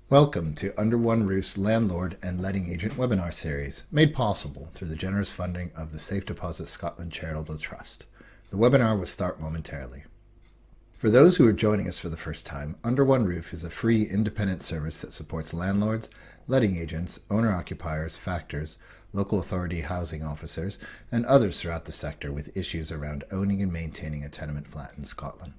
Welcome to Under One Roof's Landlord and Letting Agent webinar series, made possible through the generous funding of the Safe Deposit Scotland Charitable Trust. The webinar will start momentarily. For those who are joining us for the first time, Under One Roof is a free independent service that supports landlords, letting agents, owner-occupiers, factors, local authority housing officers, and others throughout the sector with issues around owning and maintaining a tenement flat in Scotland.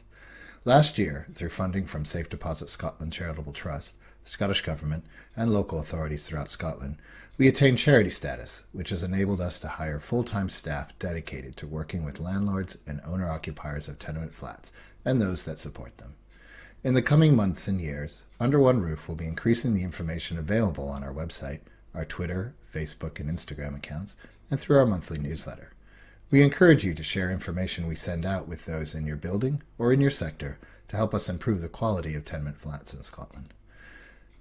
Last year, through funding from Safe Deposit Scotland Charitable Trust, the Scottish Government, and local authorities throughout Scotland, we attained charity status, which has enabled us to hire full-time staff dedicated to working with landlords and owner-occupiers of tenement flats and those that support them. In the coming months and years, Under One Roof will be increasing the information available on our website, our Twitter, Facebook, and Instagram accounts, and through our monthly newsletter. We encourage you to share information we send out with those in your building or in your sector to help us improve the quality of tenement flats in Scotland.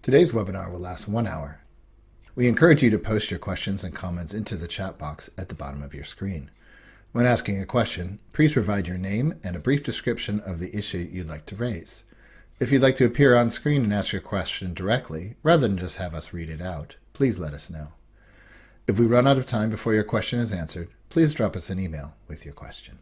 Today's webinar will last 1 hour. We encourage you to post your questions and comments into the chat box at the bottom of your screen. When asking a question, please provide your name and a brief description of the issue you'd like to raise. If you'd like to appear on screen and ask your question directly, rather than just have us read it out, please let us know. If we run out of time before your question is answered, please drop us an email with your question.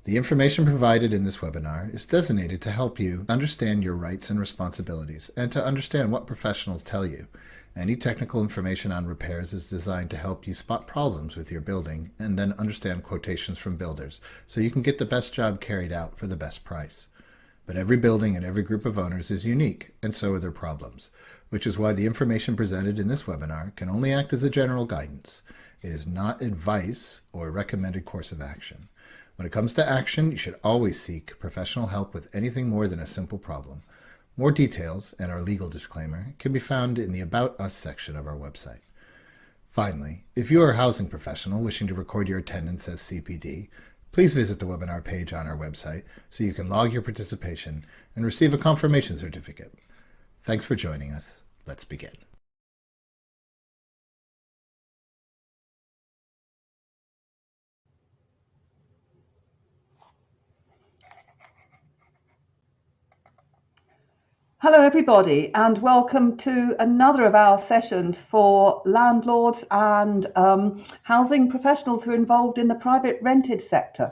The information provided in this webinar is designated to help you understand your rights and responsibilities and to understand what professionals tell you. Any technical information on repairs is designed to help you spot problems with your building and then understand quotations from builders so you can get the best job carried out for the best price. But every building and every group of owners is unique, and so are their problems, which is why the information presented in this webinar can only act as a general guidance. It is not advice or a recommended course of action. When it comes to action, you should always seek professional help with anything more than a simple problem. More details and our legal disclaimer can be found in the About Us section of our website. Finally, if you are a housing professional wishing to record your attendance as CPD, please visit the webinar page on our website so you can log your participation and receive a confirmation certificate. Thanks for joining us. Let's begin. Hello everybody, and welcome to another of our sessions for landlords and housing professionals who are involved in the private rented sector.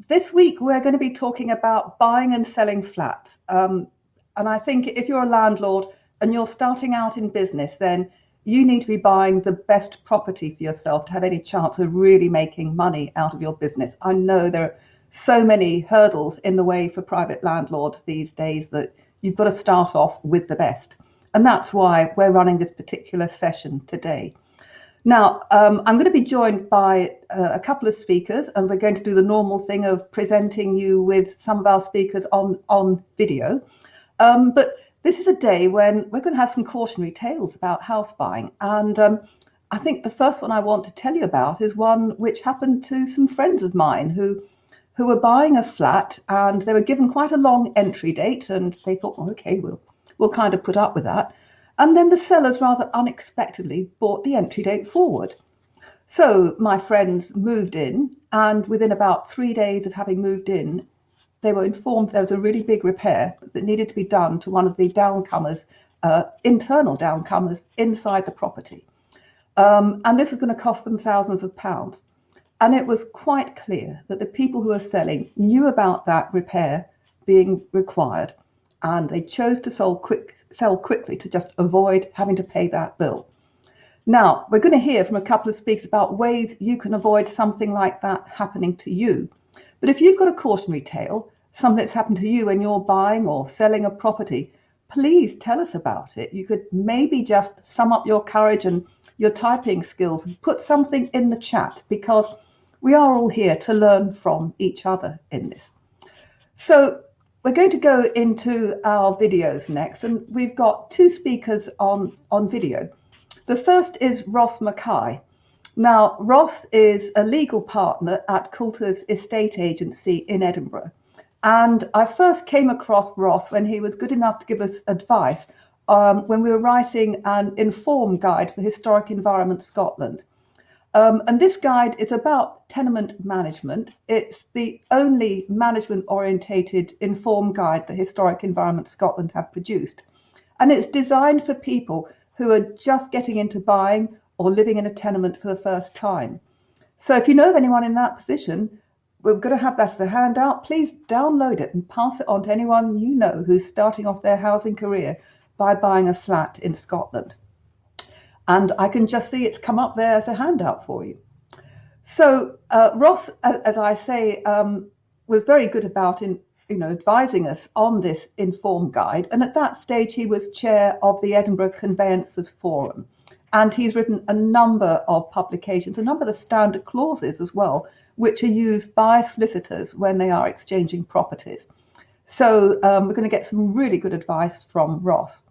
This week we're going to be talking about buying and selling flats. And I think if you're a landlord and you're starting out in business, then you need to be buying the best property for yourself to have any chance of really making money out of your business. I know there are so many hurdles in the way for private landlords these days that you've got to start off with the best. And that's why we're running this particular session today. Now, I'm going to be joined by a couple of speakers, and we're going to do the normal thing of presenting you with some of our speakers on video. But this is a day when we're going to have some cautionary tales about house buying. And I think the first one I want to tell you about is one which happened to some friends of mine who were buying a flat, and they were given quite a long entry date, and they thought, well, okay, we'll kind of put up with that. And then the sellers rather unexpectedly brought the entry date forward. So my friends moved in, and within about 3 days of having moved in, they were informed there was a really big repair that needed to be done to one of the downcomers, internal downcomers inside the property. And this was going to cost them thousands of pounds. And it was quite clear that the people who were selling knew about that repair being required, and they chose to sell quickly to just avoid having to pay that bill. Now, we're going to hear from a couple of speakers about ways you can avoid something like that happening to you. But if you've got a cautionary tale, something that's happened to you when you're buying or selling a property, please tell us about it. You could maybe just sum up your courage and your typing skills and put something in the chat, because we are all here to learn from each other in this. So we're going to go into our videos next, and we've got two speakers on video. The first is Ross Mackay. Now, Ross is a legal partner at Coulter's estate agency in Edinburgh. And I first came across Ross when he was good enough to give us advice when we were writing an informed guide for Historic Environment Scotland. And this guide is about tenement management. It's the only management-orientated informed guide that Historic Environment Scotland have produced. And it's designed for people who are just getting into buying or living in a tenement for the first time. So if you know of anyone in that position, we're going to have that as a handout. Please download it and pass it on to anyone you know who's starting off their housing career by buying a flat in Scotland. And I can just see it's come up there as a handout for you. So Ross, as I say, was very good about advising us on this informed guide. And at that stage, he was chair of the Edinburgh Conveyancers Forum. And he's written a number of publications, a number of the standard clauses as well, which are used by solicitors when they are exchanging properties. So we're going to get some really good advice from Ross.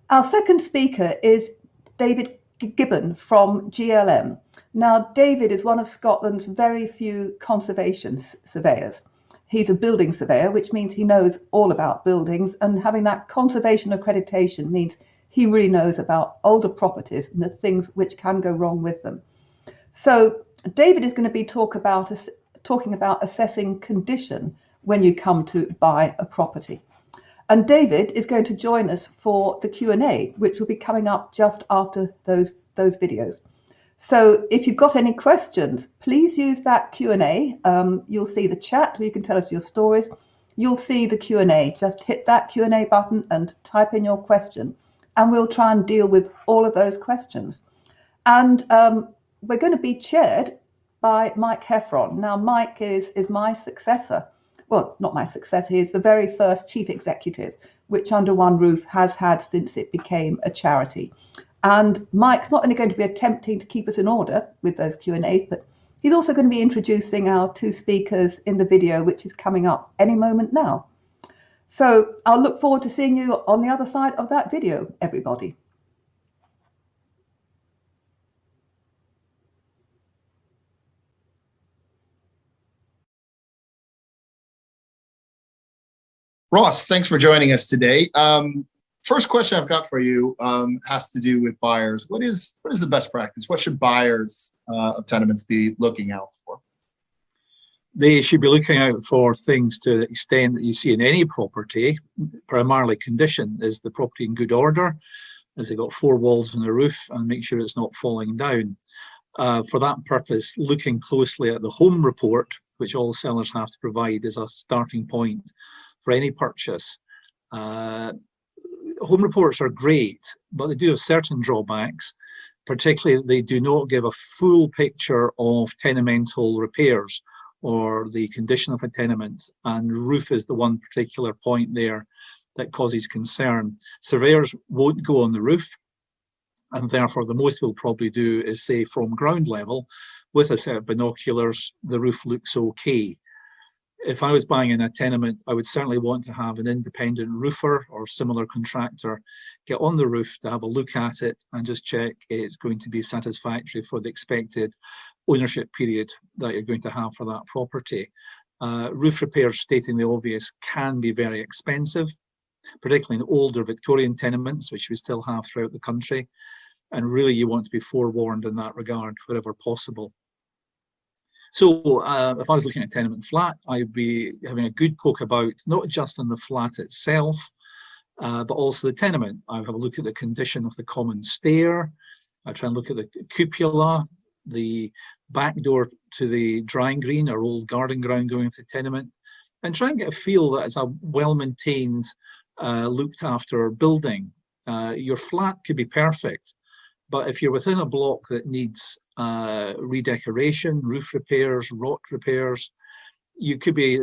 Our second speaker is David Gibbon from GLM. Now, David is one of Scotland's very few conservation surveyors. He's a building surveyor, which means he knows all about buildings, and having that conservation accreditation means he really knows about older properties and the things which can go wrong with them. So David is going to be talking about assessing condition when you come to buy a property. And David is going to join us for the Q&A, which will be coming up just after those videos. So if you've got any questions, please use that Q&A. You'll see the chat where you can tell us your stories. You'll see the Q&A. Just hit that Q&A button and type in your question, and we'll try and deal with all of those questions. And we're going to be chaired by Mike Heffron. Now, Mike is my successor. Well, not my successor, he's the very first chief executive, which Under One Roof has had since it became a charity. And Mike's not only going to be attempting to keep us in order with those Q&As, but he's also going to be introducing our two speakers in the video, which is coming up any moment now. So I'll look forward to seeing you on the other side of that video, everybody. Ross, thanks for joining us today. First question I've got for you has to do with buyers. What is the best practice? What should buyers of tenements be looking out for? They should be looking out for things to the extent that you see in any property. Primarily condition. Is the property in good order? Has it got 4 walls on the roof? And make sure it's not falling down. For that purpose, looking closely at the home report, which all sellers have to provide as a starting point for any purchase. Home reports are great, but they do have certain drawbacks. Particularly, they do not give a full picture of tenemental repairs or the condition of a tenement, and roof is the one particular point there that causes concern. Surveyors won't go on the roof, and therefore the most we'll probably do is say from ground level, with a set of binoculars, the roof looks okay. If I was buying in a tenement, I would certainly want to have an independent roofer or similar contractor get on the roof to have a look at it and just check it's going to be satisfactory for the expected ownership period that you're going to have for that property. Roof repairs, stating the obvious, can be very expensive, particularly in older Victorian tenements, which we still have throughout the country. And really, you want to be forewarned in that regard wherever possible. So if I was looking at a tenement flat, I'd be having a good poke about, not just on the flat itself, but also the tenement. I'd have a look at the condition of the common stair. I try and look at the cupola, the back door to the drying green or old garden ground going into the tenement, and try and get a feel that it's a well-maintained, looked after building. Your flat could be perfect, but if you're within a block that needs redecoration, roof repairs, rot repairs, you could be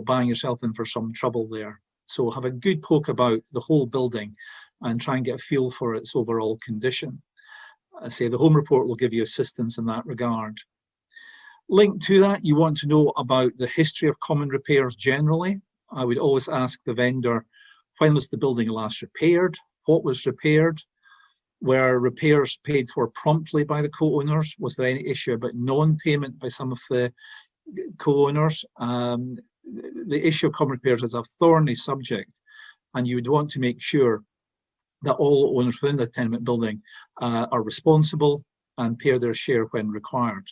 buying yourself in for some trouble there. So have a good poke about the whole building and try and get a feel for its overall condition. I say the home report will give you assistance in that regard. Linked to that, you want to know about the history of common repairs generally. I would always ask the vendor, when was the building last repaired? What was repaired? Were repairs paid for promptly by the co-owners? Was there any issue about non-payment by some of the co-owners? The issue of common repairs is a thorny subject, and you would want to make sure that all owners within the tenement building are responsible and pay their share when required.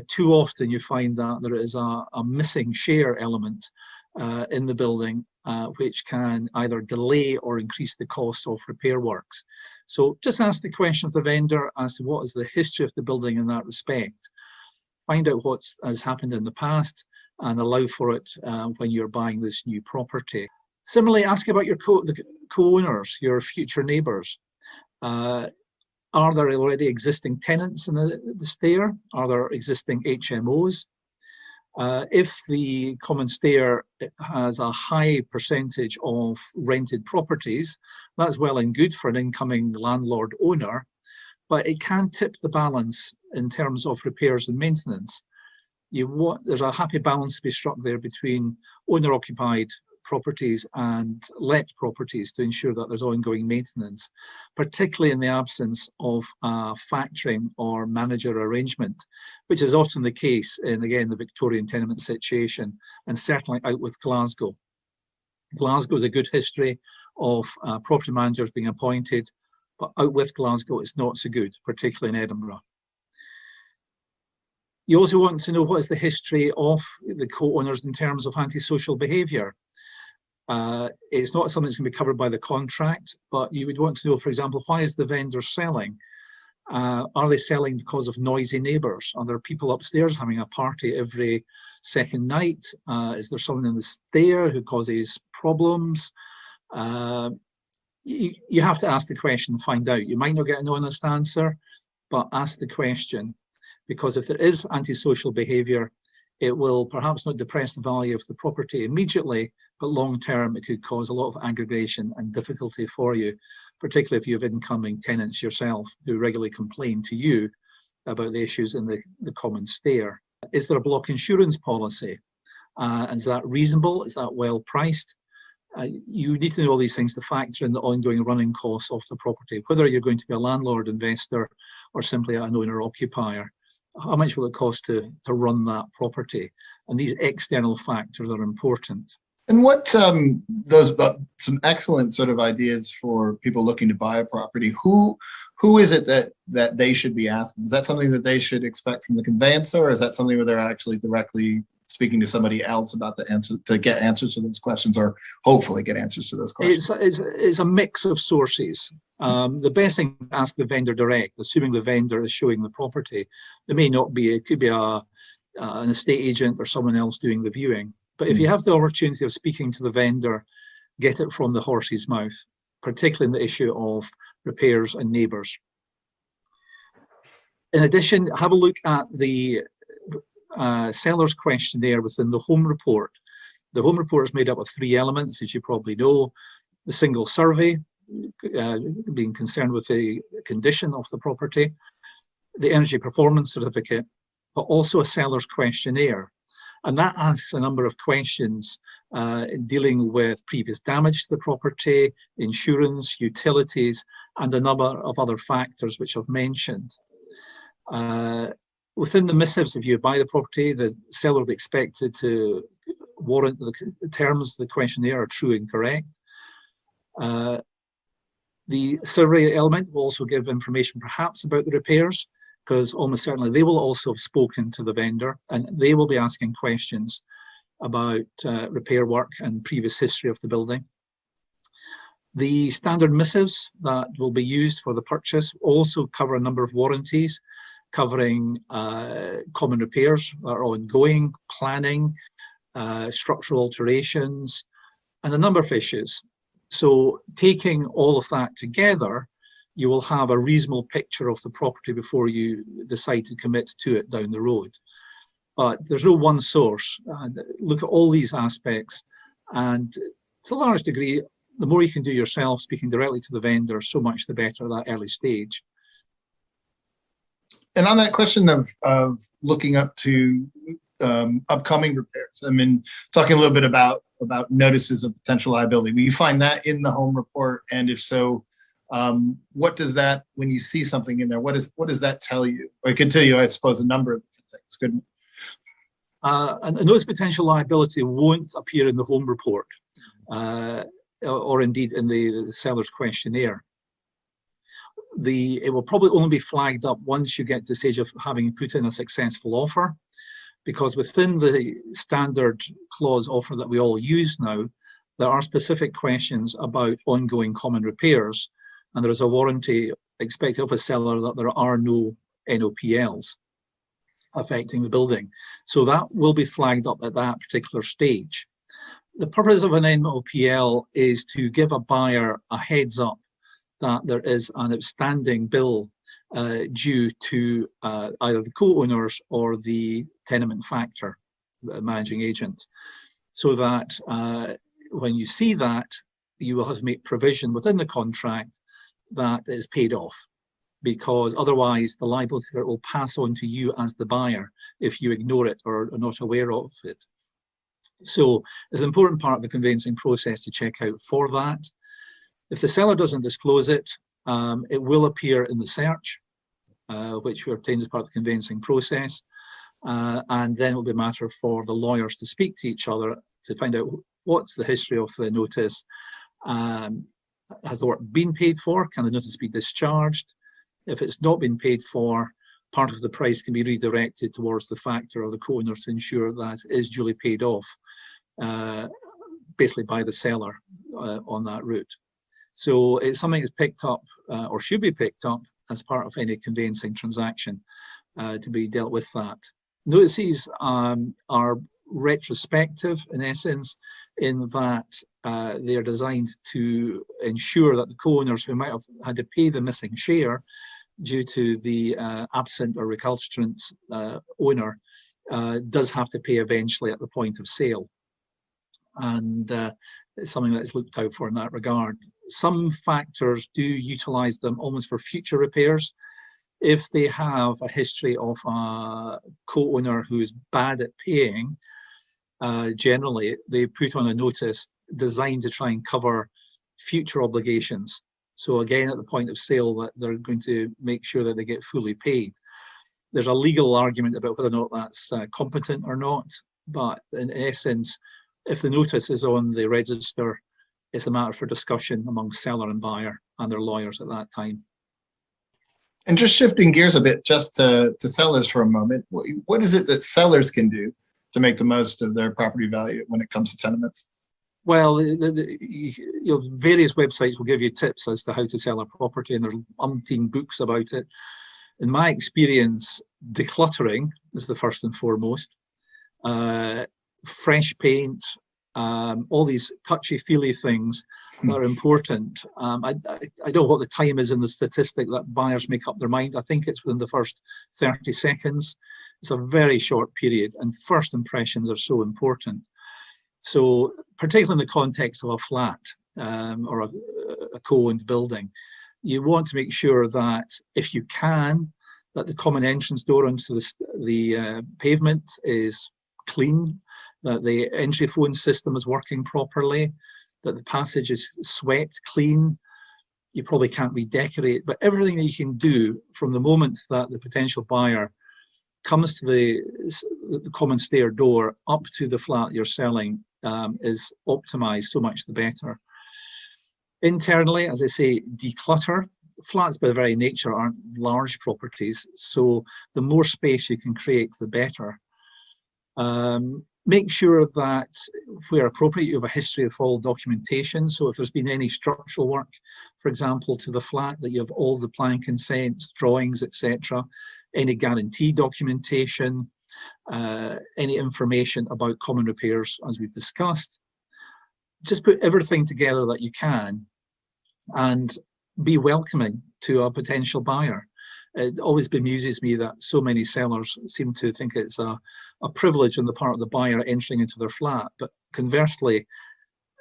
Too often you find that there is a missing share element in the building, which can either delay or increase the cost of repair works. So just ask the question of the vendor as to what is the history of the building in that respect. Find out what has happened in the past and allow for it when you're buying this new property. Similarly, ask about your the co-owners, your future neighbours. Are there already existing tenants in the stair? Are there existing HMOs? If the common stair has a high percentage of rented properties, that's well and good for an incoming landlord owner, but it can tip the balance in terms of repairs and maintenance. There's a happy balance to be struck there between owner-occupied properties and let properties to ensure that there's ongoing maintenance, particularly in the absence of a factoring or manager arrangement, which is often the case in, again, the Victorian tenement situation, and certainly out with Glasgow. Glasgow has a good history of property managers being appointed, but out with Glasgow it's not so good, particularly in Edinburgh. You also want to know what is the history of the co-owners in terms of antisocial behaviour. It's not something that's going to be covered by the contract, but you would want to know, for example, why is the vendor selling? Are they selling because of noisy neighbours? Are there people upstairs having a party every second night? Is there someone in the stair who causes problems? You have to ask the question and find out. You might not get an honest answer, but ask the question, because if there is antisocial behaviour, it will perhaps not depress the value of the property immediately, but long term it could cause a lot of aggravation and difficulty for you, particularly if you have incoming tenants yourself who regularly complain to you about the issues in the common stair. Is there a block insurance policy? And is that reasonable? Is that well priced? You need to know these things to factor in the ongoing running costs of the property, whether you're going to be a landlord investor or simply an owner occupier. How much will it cost to run that property? And these external factors are important. And what those some excellent sort of ideas for people looking to buy a property. Who is it that they should be asking? Is that something that they should expect from the conveyancer, or is that something where they're actually directly speaking to somebody else about the answer to get answers to those questions, or hopefully get answers to those questions? It's a mix of sources. The best thing to ask the vendor direct, assuming the vendor is showing the property. It may not be, it could be an estate agent or someone else doing the viewing. But if you have the opportunity of speaking to the vendor, get it from the horse's mouth, particularly in the issue of repairs and neighbours. In addition, have a look at the seller's questionnaire within the home report. The home report is made up of 3 elements, as you probably know. The single survey, being concerned with the condition of the property, the energy performance certificate, but also a seller's questionnaire. And that asks a number of questions dealing with previous damage to the property, insurance, utilities, and a number of other factors which I've mentioned. Within the missives, if you buy the property, the seller will be expected to warrant the terms of the questionnaire are true and correct. The survey element will also give information perhaps about the repairs, because almost certainly they will also have spoken to the vendor and they will be asking questions about repair work and previous history of the building. The standard missives that will be used for the purchase also cover a number of warranties, covering common repairs that are ongoing, planning, structural alterations, and a number of issues. So taking all of that together, you will have a reasonable picture of the property before you decide to commit to it down the road. But there's no one source. Look at all these aspects, and to a large degree, the more you can do yourself, speaking directly to the vendor, so much the better at that early stage. And on that question of looking up to upcoming repairs, I mean, talking a little bit about notices of potential liability, will you find that in the home report? And if so, what does that, when you see something in there, what does that tell you? Or it could tell you, I suppose, a number of different things, couldn't it? And a notice of potential liability won't appear in the home report, or indeed in the seller's questionnaire. It will probably only be flagged up once you get to the stage of having put in a successful offer, because within the standard clause offer that we all use now, there are specific questions about ongoing common repairs, and there is a warranty expected of a seller that there are no NOPLs affecting the building. So that will be flagged up at that particular stage. The purpose of an NOPL is to give a buyer a heads up that there is an outstanding bill due to either the co-owners or the tenement factor, the managing agent, so that when you see that, you will have to make provision within the contract that is paid off, because otherwise the liability will pass on to you as the buyer if you ignore it or are not aware of it. So it's an important part of the conveyancing process to check out for that. If the seller doesn't disclose it, it will appear in the search, which we obtained as part of the conveyancing process. And then it will be a matter for the lawyers to speak to each other to find out what's the history of the notice. Has the work been paid for? Can the notice be discharged? If it's not been paid for, part of the price can be redirected towards the factor or the co-owners to ensure that it is duly paid off, basically by the seller on that route. So it's something that's picked up or should be picked up as part of any conveyancing transaction to be dealt with that. Notices are retrospective in essence, in that they are designed to ensure that the co-owners who might have had to pay the missing share due to the absent or recalcitrant owner does have to pay eventually at the point of sale. And it's something that is looked out for in that regard. Some factors do utilise them almost for future repairs. If they have a history of a co-owner who is bad at paying, generally they put on a notice designed to try and cover future obligations. So again, at the point of sale, that they're going to make sure that they get fully paid. There's a legal argument about whether or not that's competent or not, but in essence, if the notice is on the register, it's a matter for discussion among seller and buyer and their lawyers at that time. And just shifting gears a bit, just to sellers for a moment, what is it that sellers can do to make the most of their property value when it comes to tenements? Well, various websites will give you tips as to how to sell a property, and there's umpteen books about it. In my experience, decluttering is the first and foremost. Fresh paint, all these touchy-feely things that are important. I don't know what the time is in the statistic that buyers make up their mind. I think it's within the first 30 seconds. It's a very short period, and first impressions are so important. So particularly in the context of a flat or a co-owned building, you want to make sure that if you can, that the common entrance door onto the pavement is clean, that the entry phone system is working properly, that the passage is swept clean. You probably can't redecorate, but everything that you can do from the moment that the potential buyer comes to the common stair door up to the flat you're selling is optimized, so much the better. Internally, as I say, declutter. Flats by their very nature aren't large properties, so the more space you can create, the better. Make sure that where appropriate, you have a history of all documentation. So if there's been any structural work, for example, to the flat, that you have all the plan consents, drawings, etc., any guarantee documentation, any information about common repairs, as we've discussed. Just put everything together that you can and be welcoming to a potential buyer. It always bemuses me that so many sellers seem to think it's a privilege on the part of the buyer entering into their flat, but conversely,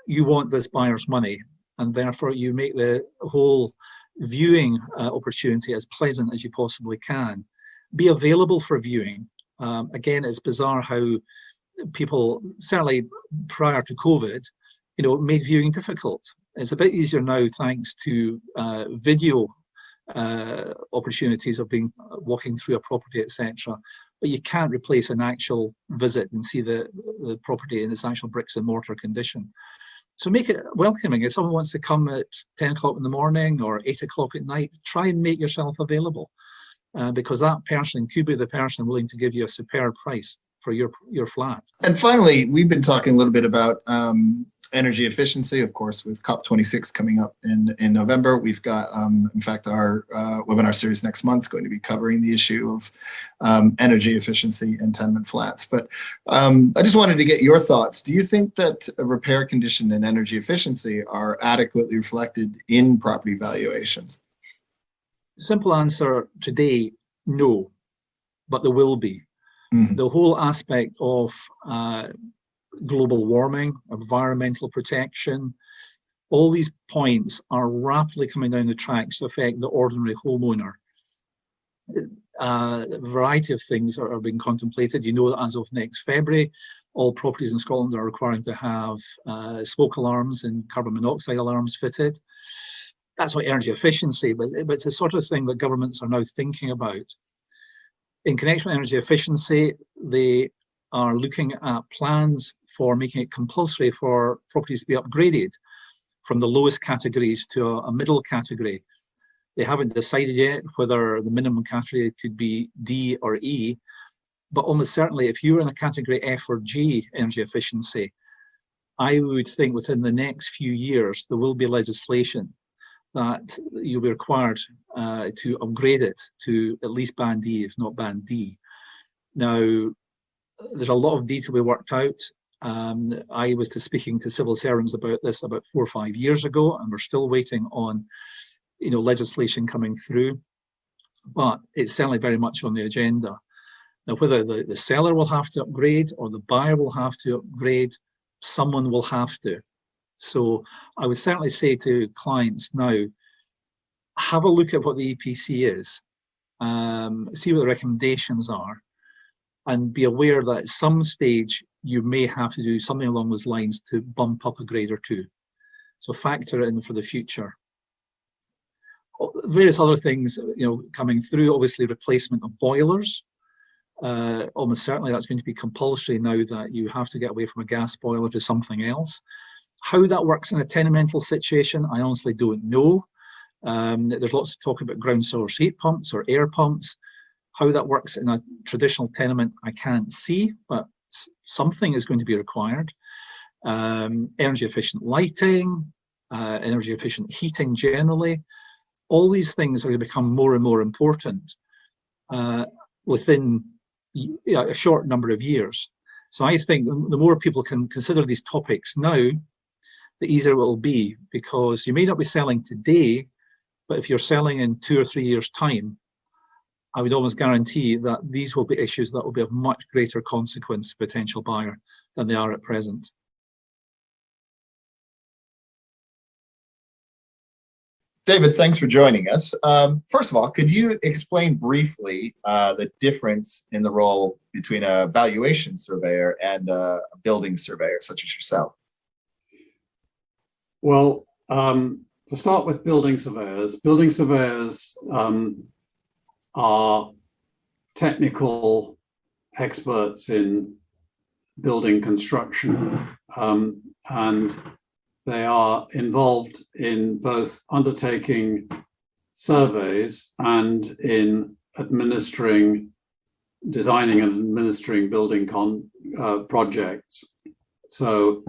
you want this buyer's money, and therefore you make the whole viewing opportunity as pleasant as you possibly can. Be available for viewing. Again, it's bizarre how people, certainly prior to COVID, made viewing difficult. It's a bit easier now thanks to video opportunities of walking through a property, etc. But you can't replace an actual visit and see the property in its actual bricks and mortar condition. So make it welcoming. If someone wants to come at 10 o'clock in the morning or 8 o'clock at night, try and make yourself available. Because that person could be the person willing to give you a superb price for your flat. And finally, we've been talking a little bit about energy efficiency, of course, with COP26 coming up in November. We've got, in fact, our webinar series next month going to be covering the issue of energy efficiency in tenement flats. But I just wanted to get your thoughts. Do you think that repair condition and energy efficiency are adequately reflected in property valuations? Simple answer today, no, but there will be. Mm-hmm. The whole aspect of global warming, environmental protection, all these points are rapidly coming down the tracks to affect the ordinary homeowner. A variety of things are being contemplated. You know that as of next February, all properties in Scotland are required to have smoke alarms and carbon monoxide alarms fitted. That's not energy efficiency, but it's the sort of thing that governments are now thinking about. In connection with energy efficiency, they are looking at plans for making it compulsory for properties to be upgraded from the lowest categories to a middle category. They haven't decided yet whether the minimum category could be D or E, but almost certainly if you're in a category F or G energy efficiency, I would think within the next few years there will be legislation that you'll be required to upgrade it to at least band E, if not band D. Now, there's a lot of detail we worked out. I was speaking to civil servants about this about 4 or 5 years ago, and we're still waiting on, legislation coming through. But it's certainly very much on the agenda. Now, whether the seller will have to upgrade or the buyer will have to upgrade, someone will have to. So I would certainly say to clients now, have a look at what the EPC is, see what the recommendations are, and be aware that at some stage you may have to do something along those lines to bump up a grade or two. So factor it in for the future. Various other things, coming through, obviously replacement of boilers. Almost certainly that's going to be compulsory now that you have to get away from a gas boiler to something else. How that works in a tenemental situation, I honestly don't know. There's lots of talk about ground source heat pumps or air pumps. How that works in a traditional tenement, I can't see, but something is going to be required. Energy efficient lighting, energy efficient heating generally. All these things are going to become more and more important within a short number of years. So I think the more people can consider these topics now, the easier it will be, because you may not be selling today, but if you're selling in 2 or 3 years' time, I would almost guarantee that these will be issues that will be of much greater consequence to potential buyer than they are at present. David, thanks for joining us. First of all, could you explain briefly the difference in the role between a valuation surveyor and a building surveyor, such as yourself? Well, to start with building surveyors are technical experts in building construction, and they are involved in both undertaking surveys and in designing and administering building projects. So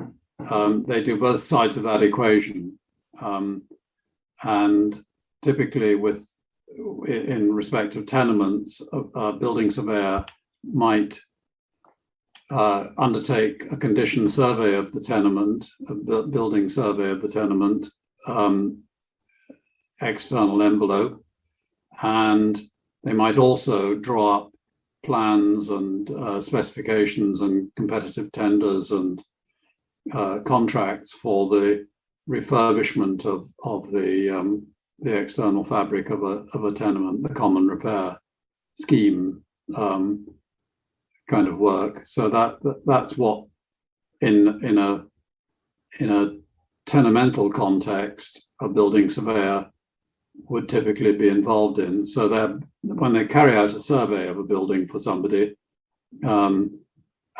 they do both sides of that equation, and typically in respect of tenements, a building surveyor might undertake a condition survey of the tenement, a building survey of the tenement, external envelope, and they might also draw up plans and specifications and competitive tenders and contracts for the refurbishment of the external fabric of a tenement, the common repair scheme kind of work. So that's what in a tenemental context a building surveyor would typically be involved in. So that when they carry out a survey of a building for somebody and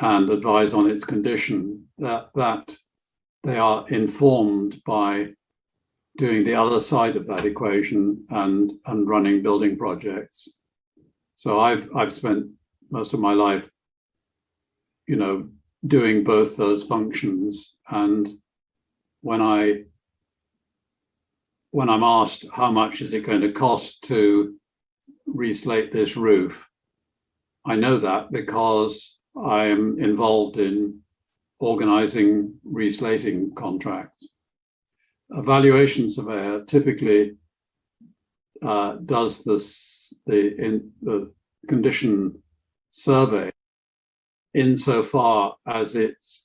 advise on its condition, that they are informed by doing the other side of that equation and running building projects. So I've spent most of my life, doing both those functions, and when I'm asked how much is it going to cost to reslate this roof, I know that because I am involved in organizing reslating contracts. A valuation surveyor typically does the condition survey insofar as it's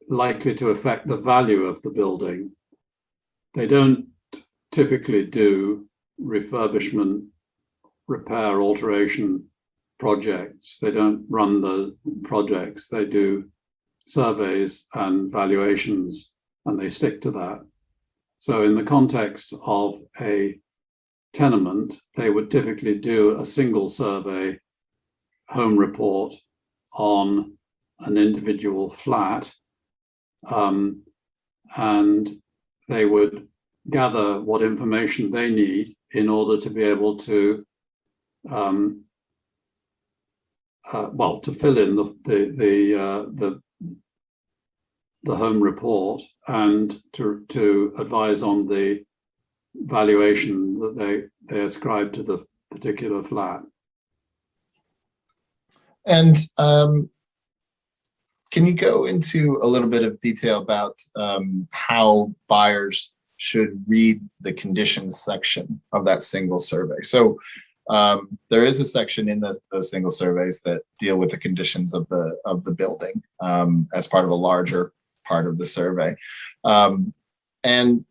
likely to affect the value of the building. They don't typically do refurbishment, repair, alteration projects. They don't run the projects. They do surveys and valuations, and they stick to that. So in the context of a tenement, they would typically do a single survey home report on an individual flat, and they would gather what information they need in order to be able to to fill in the home report and to advise on the valuation that they ascribe to the particular flat. And can you go into a little bit of detail about how buyers should read the conditions section of that single survey? So there is a section in those single surveys that deal with the conditions of the building as part of a larger part of the survey, and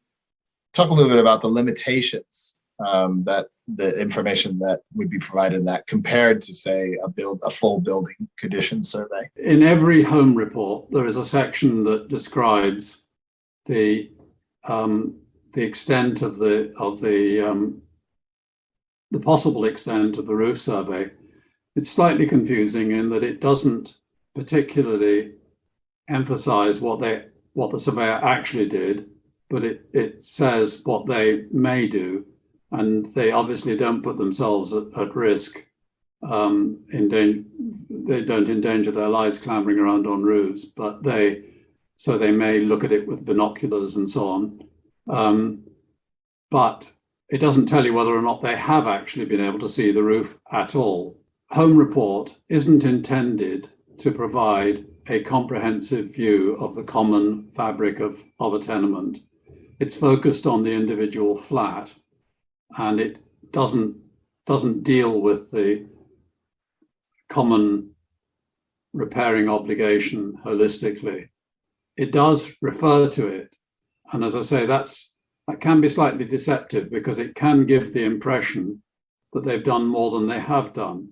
talk a little bit about the limitations that the information that would be provided in that compared to, say, a full building condition survey. In every home report, there is a section that describes the extent of the possible extent of the roof survey. It's slightly confusing in that it doesn't particularly emphasize what the surveyor actually did, but it says what they may do, and they obviously don't put themselves at risk. They don't endanger their lives clambering around on roofs, but they may look at it with binoculars and so on. But it doesn't tell you whether or not they have actually been able to see the roof at all. Home report isn't intended to provide a comprehensive view of the common fabric of a tenement. It's focused on the individual flat, and it doesn't deal with the common repairing obligation holistically. It does refer to it, and as I say, that can be slightly deceptive because it can give the impression that they've done more than they have done.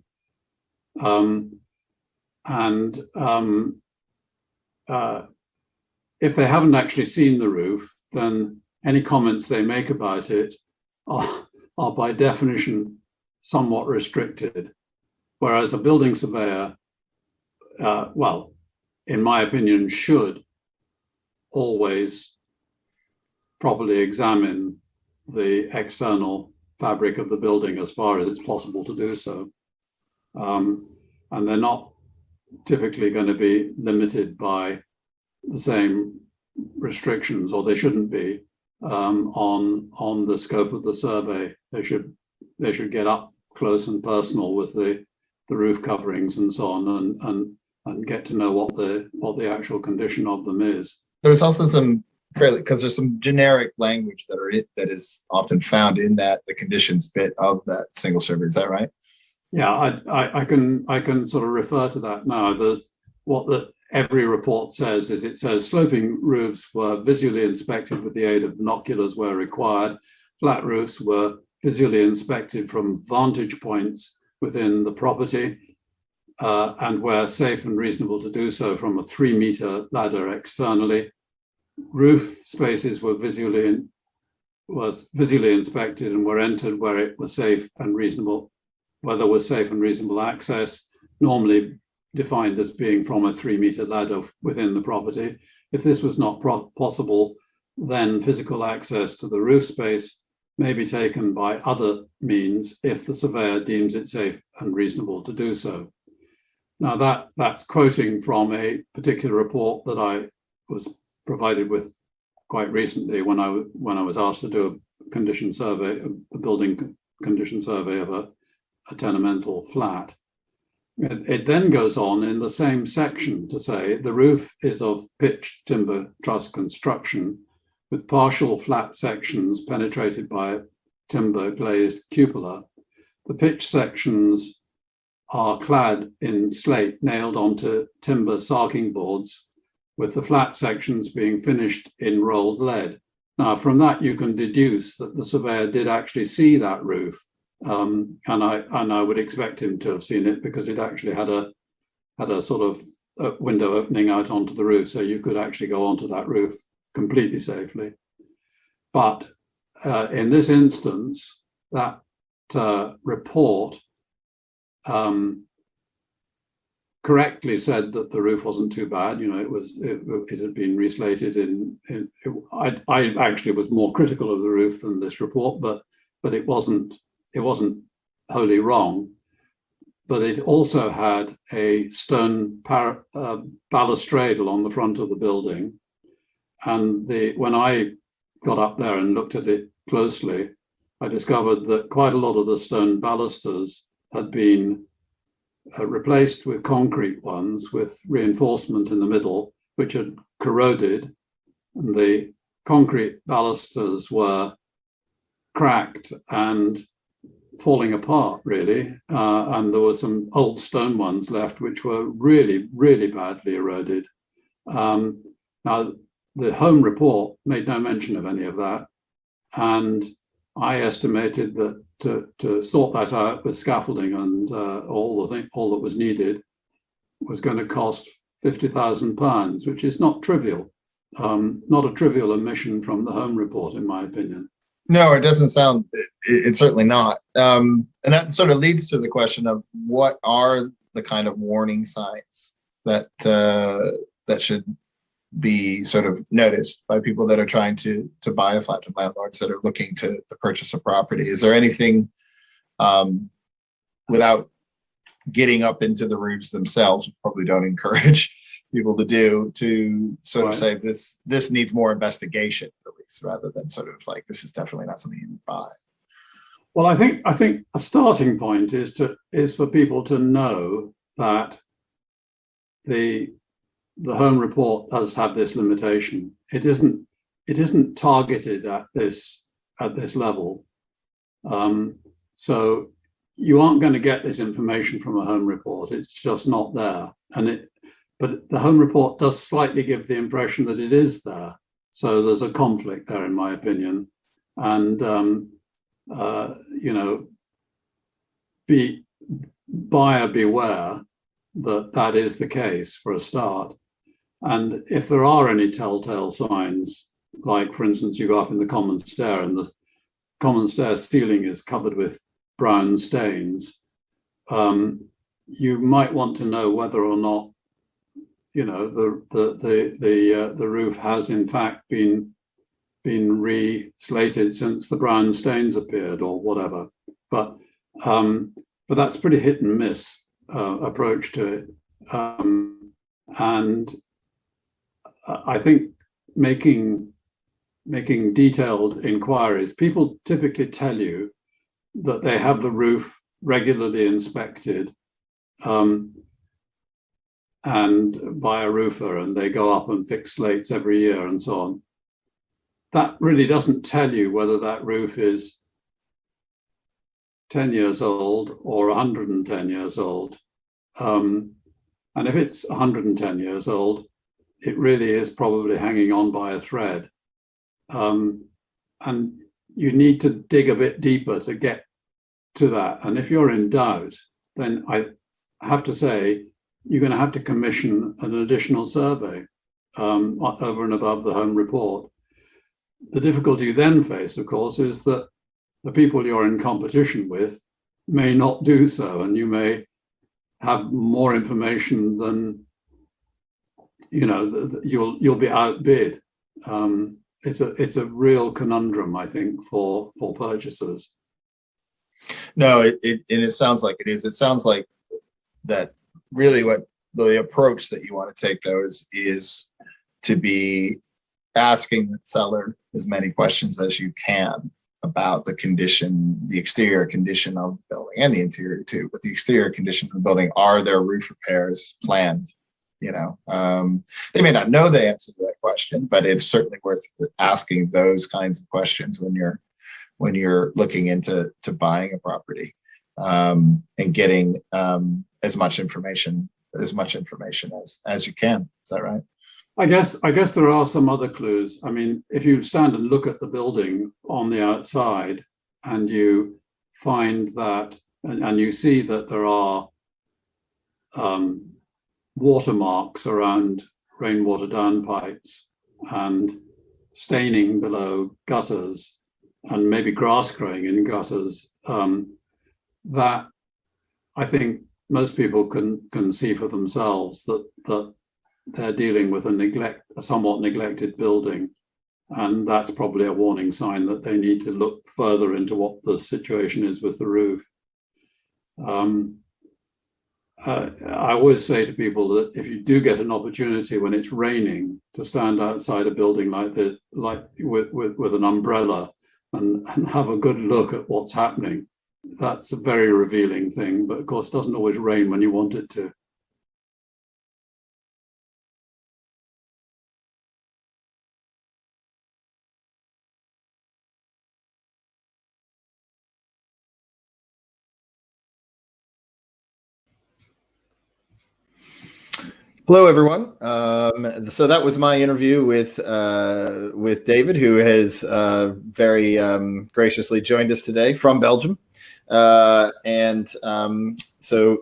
If they haven't actually seen the roof, then any comments they make about it are by definition somewhat restricted. Whereas a building surveyor, in my opinion, should always properly examine the external fabric of the building as far as it's possible to do so. And they're not typically going to be limited by the same restrictions, or they shouldn't be, on the scope of the survey. They should get up close and personal with the roof coverings and so on, and get to know what the actual condition of them is. There's also some because there's some generic language that is often found in the conditions bit of that single survey. Is that right? Yeah, I can sort of refer to that now. There's every report says is it says sloping roofs were visually inspected with the aid of binoculars where required. Flat roofs were visually inspected from vantage points within the property, and where safe and reasonable to do so from a 3-meter ladder externally. Roof spaces were visually inspected and were entered where it was safe and reasonable, where there was safe and reasonable access, normally defined as being from a 3-meter ladder within the property. If this was not possible, then physical access to the roof space may be taken by other means if the surveyor deems it safe and reasonable to do so. Now that's quoting from a particular report that I was provided with quite recently when I was asked to do a condition survey, a building condition survey of a tenemental flat. It then goes on in the same section to say the roof is of pitched timber truss construction with partial flat sections penetrated by a timber glazed cupola. The pitch sections are clad in slate nailed onto timber sarking boards, with the flat sections being finished in rolled lead. Now, from that, you can deduce that the surveyor did actually see that roof, and I would expect him to have seen it because it actually had a sort of window opening out onto the roof, so you could actually go onto that roof completely safely. But in this instance, that report correctly said that the roof wasn't too bad. You know, it had been reslated I actually was more critical of the roof than this report, but it wasn't wholly wrong. But it also had a stone balustrade along the front of the building, and when I got up there and looked at it closely, I discovered that quite a lot of the stone balusters had been replaced with concrete ones with reinforcement in the middle, which had corroded, and the concrete balusters were cracked and falling apart, really. And there were some old stone ones left, which were really, really badly eroded. Now, the home report made no mention of any of that. And I estimated that to sort that out with scaffolding and all that was needed was going to cost £50,000, which is not trivial. Not a trivial omission from the home report, in my opinion. No, it doesn't sound, it's certainly not. And that sort of leads to the question of what are the kind of warning signs that should be sort of noticed by people that are trying to buy a flat, to landlords that are looking to purchase a property. Is there anything, without getting up into the roofs themselves, probably don't encourage people to do, to sort of say this needs more investigation, at least, rather than sort of like, this is definitely not something you can buy? Well, I think a starting point is for people to know that the home report does have this limitation. It isn't targeted at this level. So you aren't going to get this information from a home report. It's just not there. But the home report does slightly give the impression that it is there. So there's a conflict there, in my opinion. And buyer beware that is the case for a start. And if there are any telltale signs, like, for instance, you go up in the common stair and the common stair ceiling is covered with brown stains, you might want to know whether or not, the roof has in fact been re-slated since the brown stains appeared or whatever. But that's pretty hit and miss approach to it. And I think making detailed inquiries, people typically tell you that they have the roof regularly inspected and by a roofer, and they go up and fix slates every year and so on. That really doesn't tell you whether that roof is 10 years old or 110 years old. And if it's 110 years old, it really is probably hanging on by a thread. And you need to dig a bit deeper to get to that. And if you're in doubt, then I have to say, you're going to have to commission an additional survey over and above the home report. The difficulty you then face, of course, is that the people you're in competition with may not do so, and you may have more information than, you'll be outbid. It's a real conundrum, I think, for purchasers. No, it sounds like it is. It sounds like that really what the approach that you want to take, though, is to be asking the seller as many questions as you can about the condition, the exterior condition of the building, and the interior too, but the exterior condition of the building. Are there roof repairs planned? They may not know the answer to that question, but it's certainly worth asking those kinds of questions when you're looking into buying a property, and getting as much information as you can. Is that right? I guess there are some other clues. I mean, if you stand and look at the building on the outside and you find that, and you see that there are watermarks around rainwater downpipes and staining below gutters and maybe grass growing in gutters, that I think most people can see for themselves that they're dealing with a somewhat neglected building, and that's probably a warning sign that they need to look further into what the situation is with the roof. I always say to people that if you do get an opportunity when it's raining to stand outside a building like with an umbrella and have a good look at what's happening, that's a very revealing thing. But of course, it doesn't always rain when you want it to. Hello, everyone. So that was my interview with David, who has very graciously joined us today from Belgium. So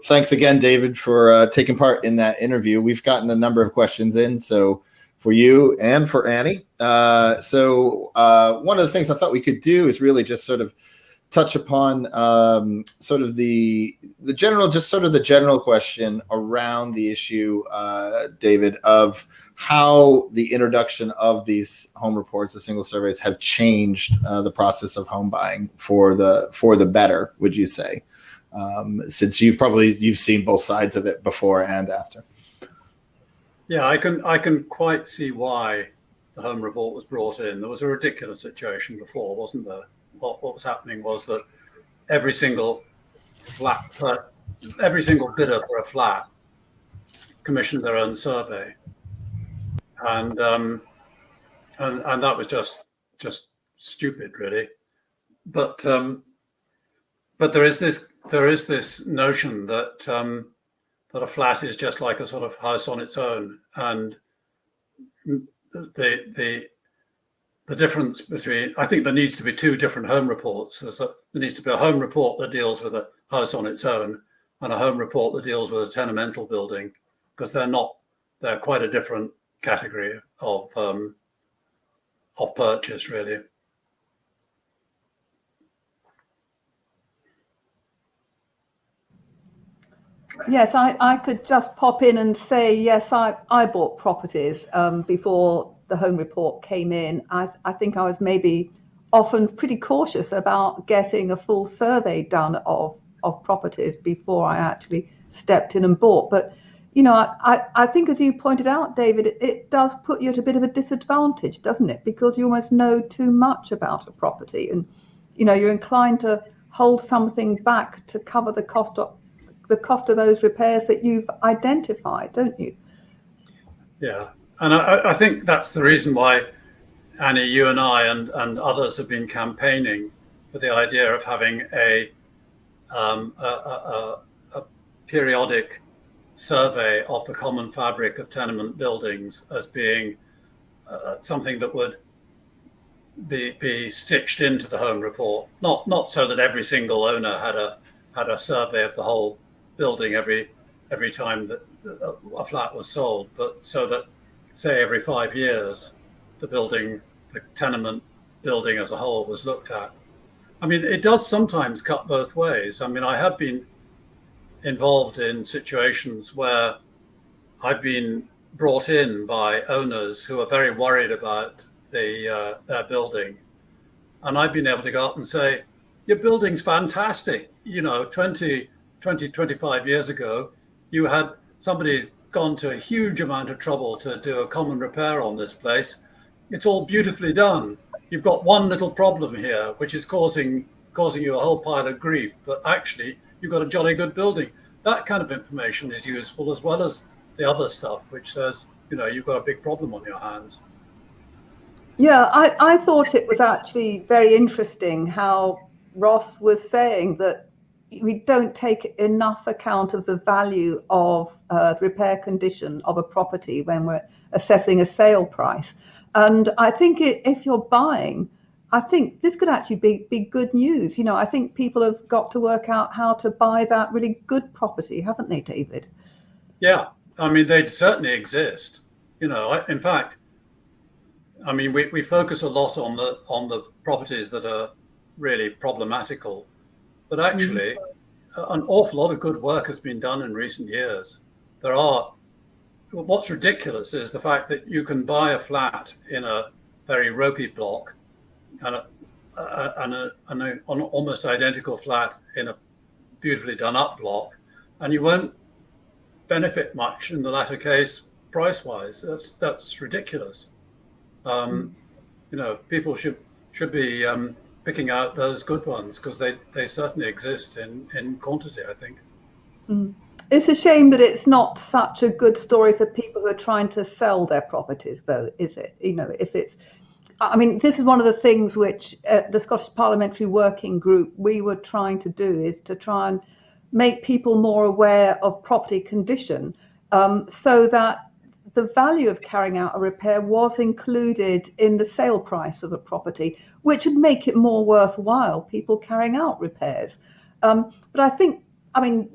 thanks again, David, for taking part in that interview. We've gotten a number of questions in, so for you and for Annie. So one of the things I thought we could do is really just sort of touch upon sort of the general question around the issue, David, of how the introduction of these home reports, the single surveys, have changed the process of home buying for the better, would you say? Since you've seen both sides of it before and after. Yeah, I can quite see why the home report was brought in. There was a ridiculous situation before, wasn't there? What was happening was that every single bidder for a flat commissioned their own survey, and that was just stupid, really. But there is this notion that a flat is just like a sort of house on its own, and the difference between, I think there needs to be two different home reports. There needs to be a home report that deals with a house on its own and a home report that deals with a tenemental building, because they're quite a different category of purchase, really. Yes, I could just pop in and say, yes, I bought properties before the home report came in. I think I was maybe often pretty cautious about getting a full survey done of properties before I actually stepped in and bought. But, I think, as you pointed out, David, it does put you at a bit of a disadvantage, doesn't it? Because you almost know too much about a property, and, you're inclined to hold something back to cover the cost of those repairs that you've identified, don't you? Yeah. And I think that's the reason why, Annie, you and I and others have been campaigning for the idea of having a periodic survey of the common fabric of tenement buildings as being something that would be stitched into the home report. Not so that every single owner had a survey of the whole building every time that a flat was sold, but so that, say, every 5 years, the tenement building as a whole was looked at. I mean, it does sometimes cut both ways. I mean, I have been involved in situations where I've been brought in by owners who are very worried about their building. And I've been able to go up and say, your building's fantastic. 25 years ago, you had somebody's gone to a huge amount of trouble to do a common repair on this place. it's all beautifully done. You've got one little problem here, which is causing you a whole pile of grief, but actually you've got a jolly good building. That kind of information is useful, as well as the other stuff, which says, you've got a big problem on your hands. Yeah, I thought it was actually very interesting how Ross was saying that we don't take enough account of the value of the repair condition of a property when we're assessing a sale price. And I think if you're buying, I think this could actually be good news. I think people have got to work out how to buy that really good property, haven't they, David? Yeah, I mean, they certainly exist. In fact, I mean, we focus a lot on the properties that are really problematical, but actually an awful lot of good work has been done in recent years. What's ridiculous is the fact that you can buy a flat in a very ropey block and an almost identical flat in a beautifully done up block, and you won't benefit much in the latter case price wise. That's ridiculous. People should be picking out those good ones, because they certainly exist in quantity, I think. It's a shame that it's not such a good story for people who are trying to sell their properties, though, is it? This is one of the things which the Scottish Parliamentary Working Group, we were trying to do, is to try and make people more aware of property condition, so that the value of carrying out a repair was included in the sale price of a property, which would make it more worthwhile people carrying out repairs. But I think,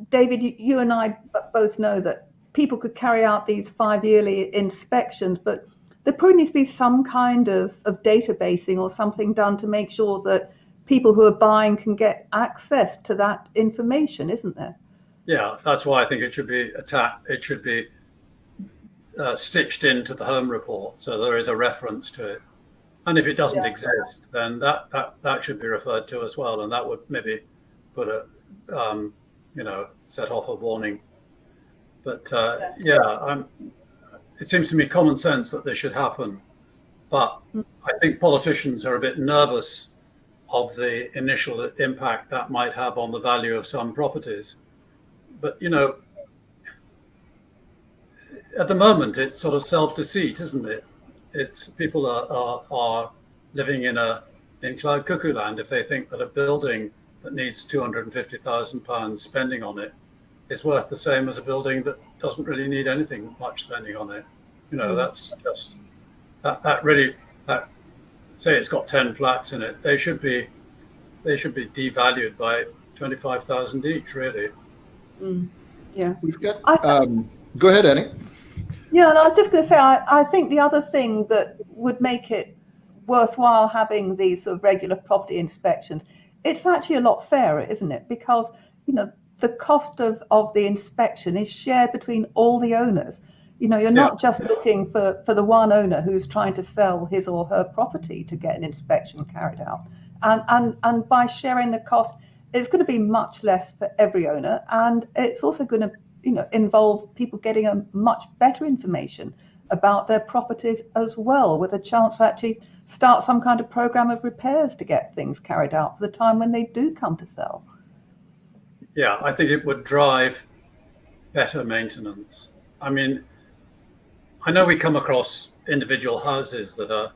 David, you and I both know that people could carry out these 5-yearly inspections, but there probably needs to be some kind of databasing or something done to make sure that people who are buying can get access to that information, isn't there? Yeah, that's why I think it should be stitched into the home report, so there is a reference to it. And if it doesn't exist, then that should be referred to as well, and that would maybe put set off a warning. But it seems to me common sense that this should happen. But I think politicians are a bit nervous of the initial impact that might have on the value of some properties. But at the moment, it's sort of self-deceit, isn't it? It's people are living in cloud cuckoo land if they think that a building that needs £250,000 spending on it is worth the same as a building that doesn't really need anything much spending on it. That's just that say it's got 10 flats in it, they should be devalued by 25,000 each, really. Yeah, we've got. Go ahead, Annie. Yeah, and I was just going to say, I think the other thing that would make it worthwhile having these sort of regular property inspections, it's actually a lot fairer, isn't it? Because the cost of the inspection is shared between all the owners. You're not just looking for the one owner who's trying to sell his or her property to get an inspection carried out. And by sharing the cost, it's going to be much less for every owner, and it's also going to involve people getting a much better information about their properties as well, with a chance to actually start some kind of program of repairs to get things carried out for the time when they do come to sell. Yeah, I think it would drive better maintenance. I mean, I know we come across individual houses that are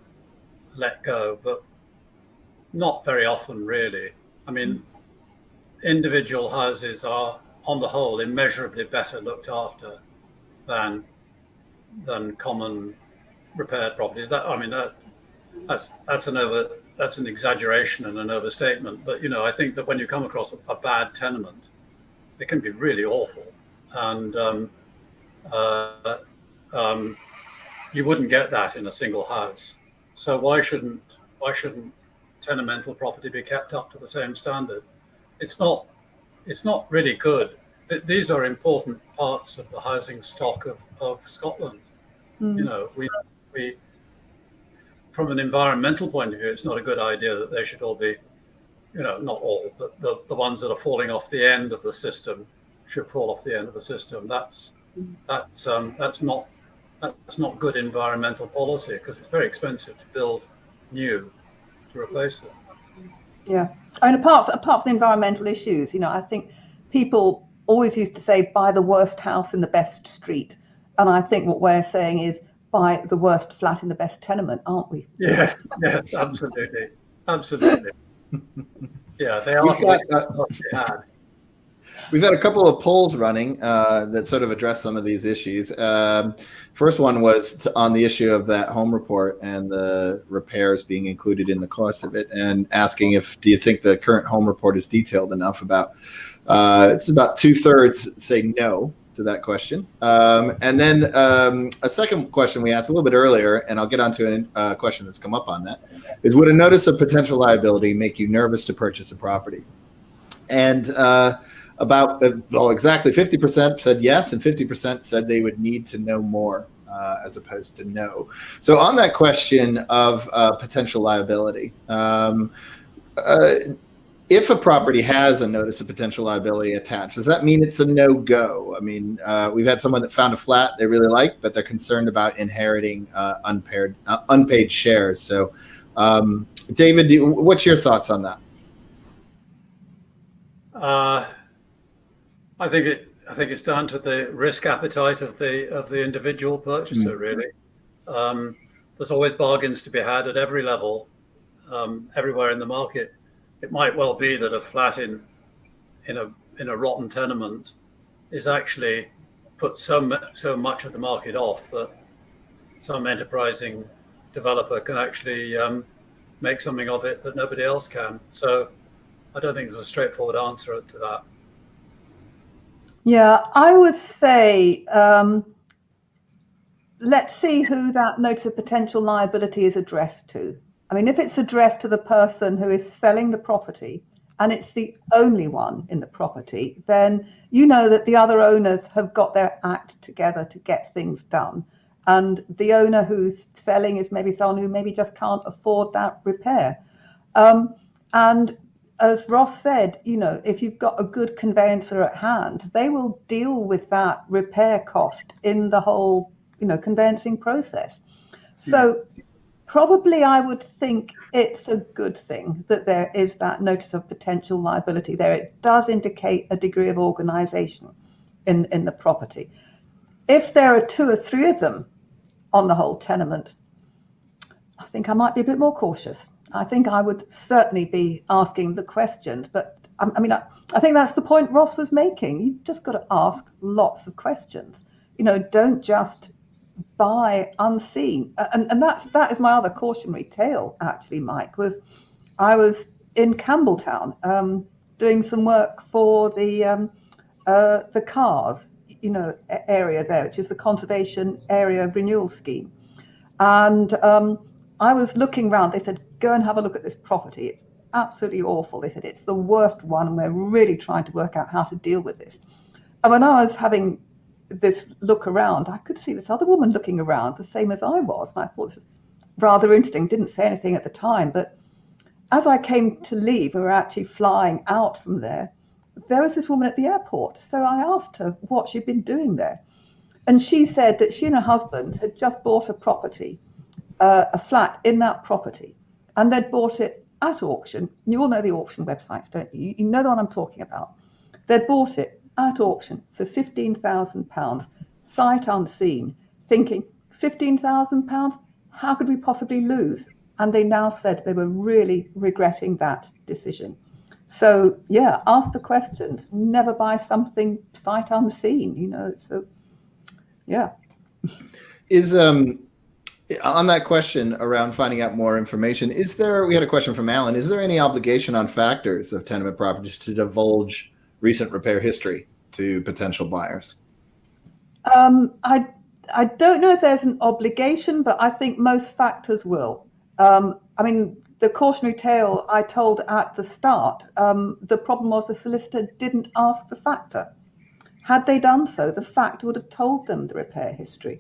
let go, but not very often, really. I mean, individual houses are, on the whole, immeasurably better looked after than common repaired properties. That's an exaggeration and an overstatement. But I think that when you come across a bad tenement, it can be really awful, and you wouldn't get that in a single house. So why shouldn't tenemental property be kept up to the same standard? It's not really good. These are important parts of the housing stock of Scotland. We from an environmental point of view, it's not a good idea that they should all be, not all, but the ones that are falling off the end of the system should fall off the end of the system. That's not that's not good environmental policy, because it's very expensive to build new to replace them. Yeah, and apart from the environmental issues, I think people always used to say buy the worst house in the best street, and I think what we're saying is buy the worst flat in the best tenement, aren't we? Yes, absolutely. Yeah, they are. We've had a couple of polls running that sort of address some of these issues. First one was on the issue of that home report and the repairs being included in the cost of it, and asking do you think the current home report is detailed enough about, it's about 2/3 say no to that question. And then a second question we asked a little bit earlier, and I'll get onto a question that's come up on that, is would a notice of potential liability make you nervous to purchase a property? And exactly 50% said yes, and 50% said they would need to know more as opposed to no. So on that question of potential liability, if a property has a notice of potential liability attached, does that mean it's a no-go? I mean, we've had someone that found a flat they really like, but they're concerned about inheriting unpaid shares. So, David, what's your thoughts on that? I think it's down to the risk appetite of the individual purchaser. Really, there's always bargains to be had at every level, everywhere in the market. It might well be that a flat in a rotten tenement is actually put so much of the market off that some enterprising developer can actually make something of it that nobody else can. So I don't think there's a straightforward answer to that. Yeah, I would say let's see who that notice of potential liability is addressed to. I mean, if it's addressed to the person who is selling the property and it's the only one in the property, then you know that the other owners have got their act together to get things done. And the owner who's selling is maybe someone who maybe just can't afford that repair. And as Ross said, if you've got a good conveyancer at hand, they will deal with that repair cost in the whole, conveyancing process. So probably I would think it's a good thing that there is that notice of potential liability there. It does indicate a degree of organisation in the property. If there are 2 or 3 of them on the whole tenement, I think I might be a bit more cautious. I think I would certainly be asking the questions, but I think that's the point Ross was making. You've just got to ask lots of questions. Don't just buy unseen. And that is my other cautionary tale, actually, Mike, I was in Campbelltown doing some work for the CARS, area there, which is the Conservation Area Renewal Scheme. And I was looking around. They said, go and have a look at this property. It's absolutely awful. They said, it's the worst one, and we're really trying to work out how to deal with this. And when I was having this look around, I could see this other woman looking around the same as I was. And I thought, this is rather interesting. Didn't say anything at the time. But as I came to leave, we were actually flying out from there. There was this woman at the airport. So I asked her what she'd been doing there. And she said that she and her husband had just bought a property, a flat in that property, and they'd bought it at auction. You all know the auction websites, don't you? You know the one I'm talking about. They'd bought it at auction for £15,000, sight unseen, thinking, £15,000? How could we possibly lose? And they now said they were really regretting that decision. So, yeah, ask the questions. Never buy something sight unseen, So, yeah. Is on that question around finding out more information, we had a question from Alan, is there any obligation on factors of tenement properties to divulge recent repair history to potential buyers? I don't know if there's an obligation, but I think most factors will. The cautionary tale I told at the start, the problem was the solicitor didn't ask the factor. Had they done so, the factor would have told them the repair history.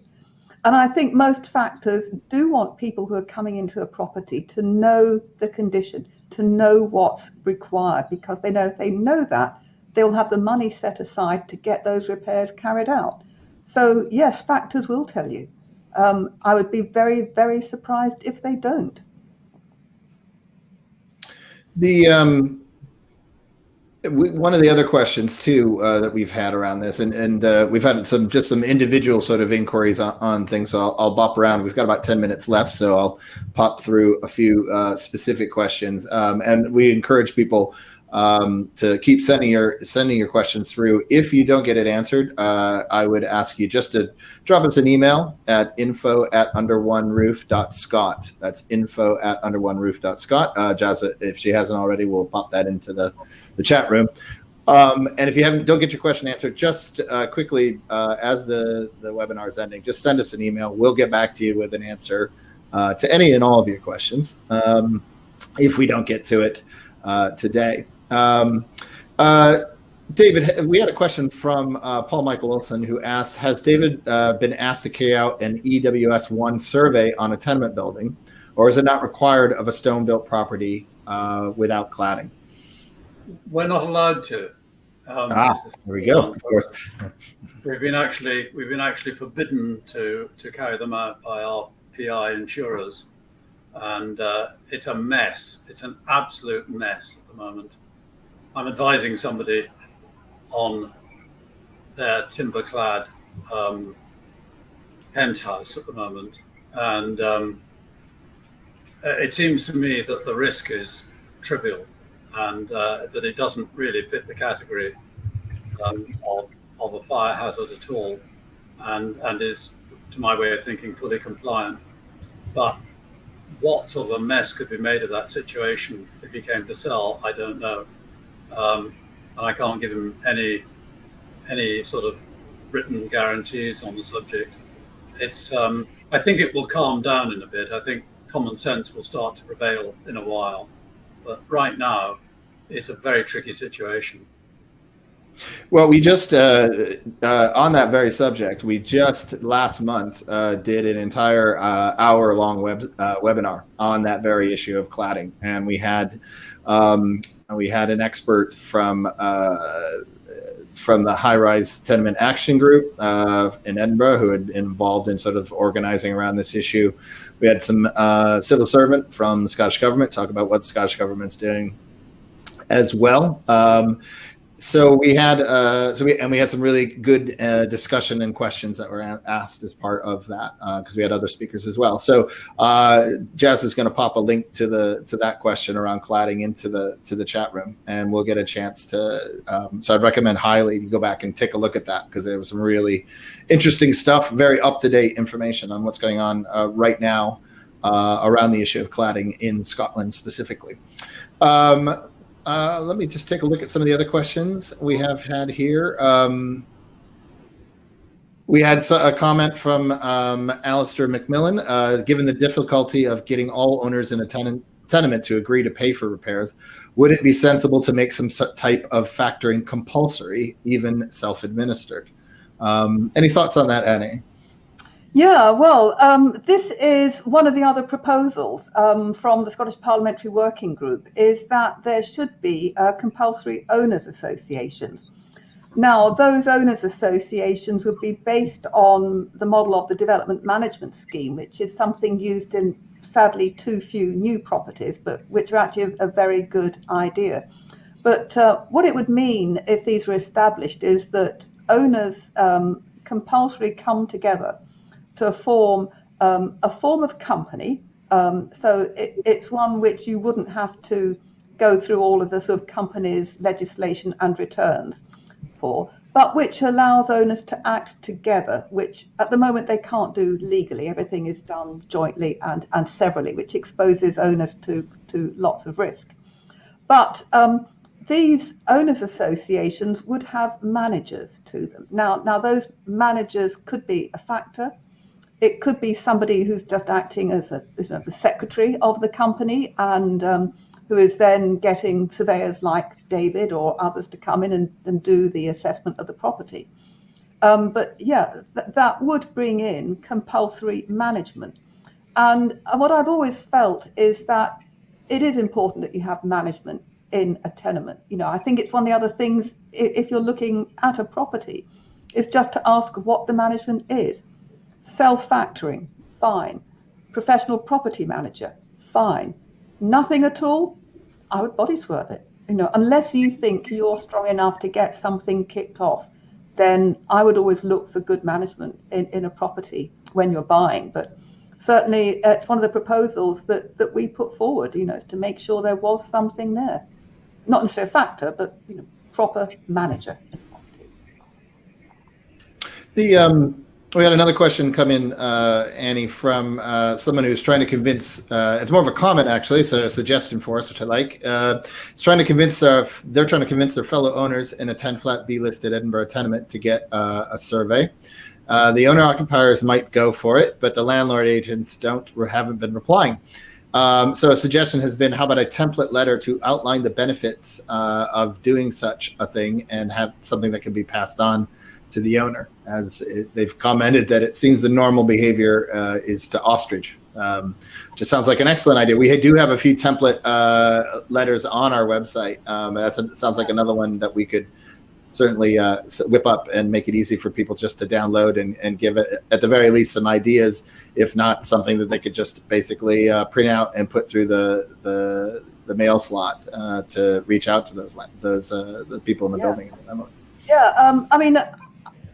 And I think most factors do want people who are coming into a property to know the condition, to know what's required, because they know if they know that, they'll have the money set aside to get those repairs carried out. So yes, factors will tell you. I would be very, very surprised if they don't. One of the other questions too that we've had around this, and we've had some individual sort of inquiries on things. So I'll bop around. We've got about 10 minutes left, so I'll pop through a few specific questions. And we encourage people to keep sending your questions through. If you don't get it answered, I would ask you just to drop us an email at info@underoneroof.scot. That's info@underoneroof.scot. Jazz, if she hasn't already, we'll pop that into the chat room. And if you don't get your question answered, just quickly, as the webinar is ending, just send us an email. We'll get back to you with an answer to any and all of your questions if we don't get to it today. David, we had a question from Paul Michael Wilson, who asked, has David been asked to carry out an EWS1 survey on a tenement building, or is it not required of a stone-built property without cladding? We're not allowed to. There we go. Of course. We've been actually forbidden to carry them out by our PI insurers, and it's a mess. It's an absolute mess at the moment. I'm advising somebody on their timber-clad penthouse at the moment, and it seems to me that the risk is trivial, and that it doesn't really fit the category of a fire hazard at all, and is, to my way of thinking, fully compliant. But what sort of a mess could be made of that situation if he came to sell, I don't know. And I can't give him any sort of written guarantees on the subject. It's I think it will calm down in a bit. I think common sense will start to prevail in a while. But right now, it's a very tricky situation. Well, we just, on that very subject, we just last month did an entire hour-long webinar on that very issue of cladding. And we had an expert from the high-rise tenement action group in Edinburgh who had been involved in sort of organizing around this issue. We had some civil servant from the Scottish government talk about what the Scottish government's doing as well. So we had some really good discussion and questions that were asked as part of that because we had other speakers as well. So Jazz is going to pop a link to that question around cladding into the chat room, and we'll get a chance to. So I'd recommend highly you go back and take a look at that because there was some really interesting stuff, very up to date information on what's going on right now around the issue of cladding in Scotland specifically. Let me just take a look at some of the other questions we have had here. We had a comment from Alistair McMillan. Given the difficulty of getting all owners in a tenement to agree to pay for repairs, would it be sensible to make some type of factoring compulsory, even self-administered? Any thoughts on that, Annie? Yeah, well, this is one of the other proposals from the Scottish Parliamentary Working Group, is that there should be compulsory owners associations. Now, those owners associations would be based on the model of the development management scheme, which is something used in, sadly, too few new properties, but which are actually a very good idea. But what it would mean if these were established is that owners compulsorily come together to form a form of company. So it's one which you wouldn't have to go through all of the sort of company's legislation and returns for, but which allows owners to act together, which at the moment they can't do legally. Everything is done jointly and severally, which exposes owners to lots of risk. But these owners associations would have managers to them. Now those managers could be a factor. It could be somebody who's just acting as the secretary of the company and who is then getting surveyors like David or others to come in and do the assessment of the property. But yeah, that would bring in compulsory management. And what I've always felt is that it is important that you have management in a tenement. You know, I think it's one of the other things, if you're looking at a property, is just to ask what the management is. Self-factoring, fine. Professional property manager, fine. Nothing at all, I would body swerve it. Unless you think you're strong enough to get something kicked off, then I would always look for good management in a property when you're buying. But certainly it's one of the proposals that we put forward, is to make sure there was something there. Not necessarily a factor, but proper manager. We had another question come in, Annie, from someone who's trying to convince. It's more of a comment, actually, so a suggestion for us, which I like. It's trying to convince they're trying to convince their fellow owners in a 10 flat B listed Edinburgh tenement to get a survey. The owner occupiers might go for it, but the landlord agents haven't been replying. So a suggestion has been, how about a template letter to outline the benefits of doing such a thing and have something that can be passed on to the owner, as they've commented that it seems the normal behavior is to ostrich. Just sounds like an excellent idea. We do have a few template letters on our website. Sounds like another one that we could certainly whip up and make it easy for people just to download and give it, at the very least, some ideas, if not something that they could just basically print out and put through the mail slot to reach out to those the people in the building. Yeah, I mean,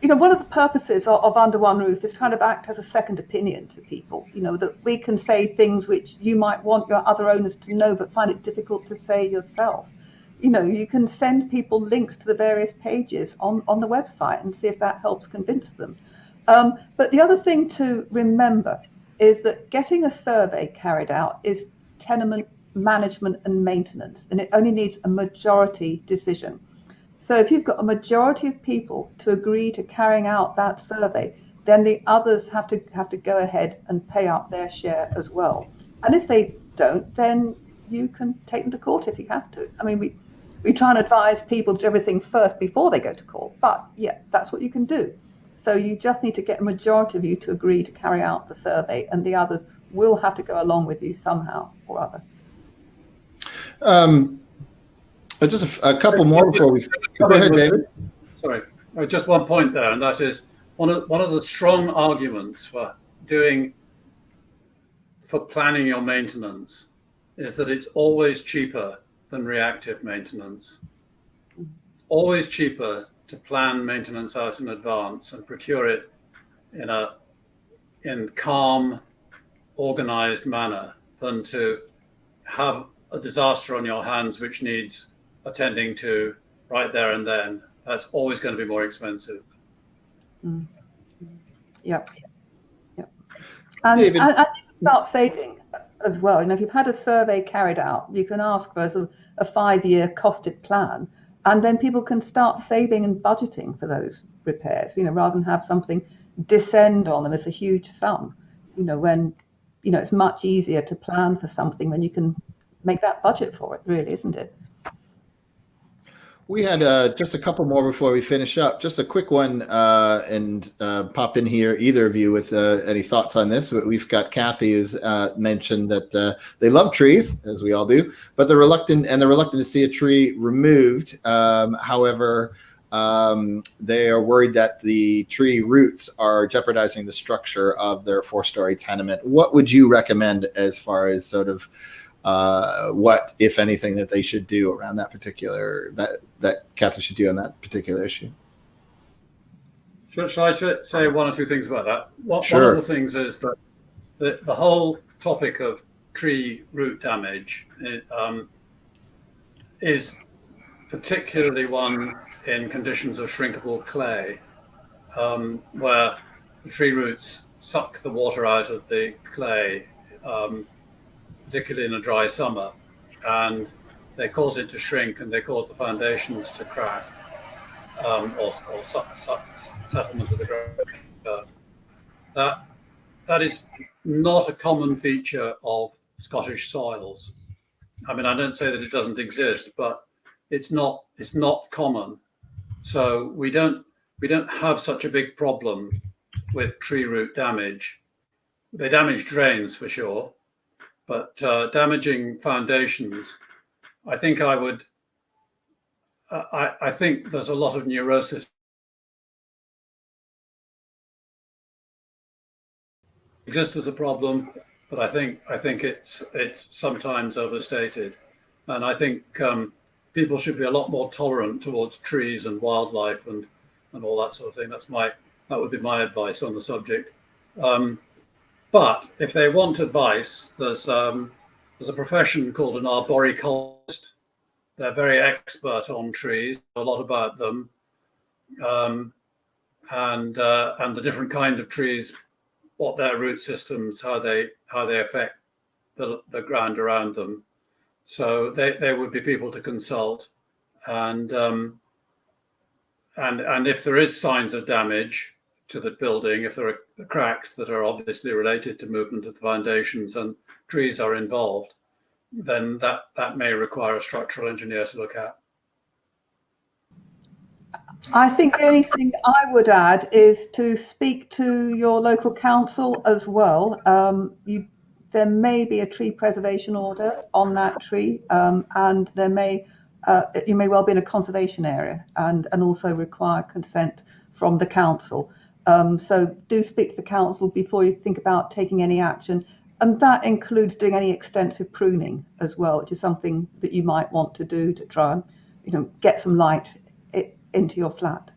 one of the purposes of Under One Roof is to kind of act as a second opinion to people, that we can say things which you might want your other owners to know, but find it difficult to say yourself. You can send people links to the various pages on the website and see if that helps convince them. But the other thing to remember is that getting a survey carried out is tenement management and maintenance, and it only needs a majority decision. So if you've got a majority of people to agree to carrying out that survey, then the others have to go ahead and pay up their share as well. And if they don't, then you can take them to court if you have to. I mean, we try and advise people to do everything first before they go to court, but yeah, that's what you can do. So you just need to get a majority of you to agree to carry out the survey, and the others will have to go along with you somehow or other. Just a couple more before we go ahead, David. Sorry, just one point there, and that is one of the strong arguments for planning your maintenance is that it's always cheaper than reactive maintenance. Always cheaper to plan maintenance out in advance and procure it in calm, organized manner than to have a disaster on your hands which needs attending to right there and then. That's always going to be more expensive. Yep. And David. And start saving as well. If you've had a survey carried out, you can ask for a 5-year costed plan, and then people can start saving and budgeting for those repairs, rather than have something descend on them as a huge sum, when, it's much easier to plan for something when you can make that budget for it, really, isn't it? We had just a couple more before we finish up. Just a quick one, and pop in here, either of you, with any thoughts on this. We've got Kathy who's mentioned that they love trees, as we all do, but they're reluctant to see a tree removed. However, they are worried that the tree roots are jeopardizing the structure of their 4-story tenement. What would you recommend as far as sort of what, if anything, that they should do around that particular, that Kathy should do on that particular issue? Shall I say one or two things about that? Sure. One of the things is that the whole topic of tree root damage is particularly one in conditions of shrinkable clay, where the tree roots suck the water out of the clay, particularly in a dry summer, and they cause it to shrink and they cause the foundations to crack, or settlement of the ground. That is not a common feature of Scottish soils. I mean, I don't say that it doesn't exist, but it's not common. So we don't have such a big problem with tree root damage. They damage drains for sure, but damaging foundations, I think I think there's a lot of neurosis exists as a problem, but I think it's sometimes overstated, and I think people should be a lot more tolerant towards trees and wildlife and all that sort of thing. That would be my advice on the subject. But if they want advice, there's a profession called an arboriculturist. They're very expert on trees, a lot about them, and the different kind of trees, what their root systems, how they affect the ground around them. So they would be people to consult, and if there is signs of damage to the building, if there are cracks that are obviously related to movement of the foundations and trees are involved, then that may require a structural engineer to look at. I think the only thing I would add is to speak to your local council as well. There may be a tree preservation order on that tree, and you may well be in a conservation area and also require consent from the council. So do speak to the council before you think about taking any action. And that includes doing any extensive pruning as well, which is something that you might want to do to try and get some light into your flat.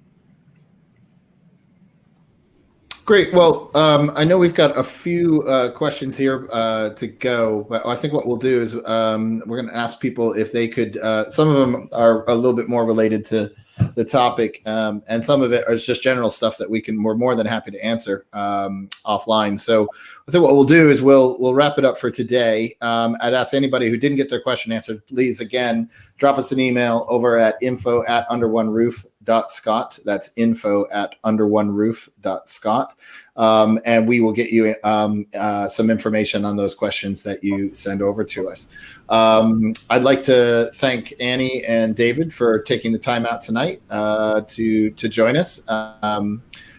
Great. Well, I know we've got a few questions here to go, but I think what we'll do is we're going to ask people if they could. Some of them are a little bit more related to the topic, and some of it is just general stuff that we're more than happy to answer offline. So I think what we'll do is we'll wrap it up for today. I'd ask anybody who didn't get their question answered, please again drop us an email over at info@underoneroof.scot. That's info@underoneroof.scot. And we will get you some information on those questions that you send over to us. I'd like to thank Annie and David for taking the time out tonight to join us.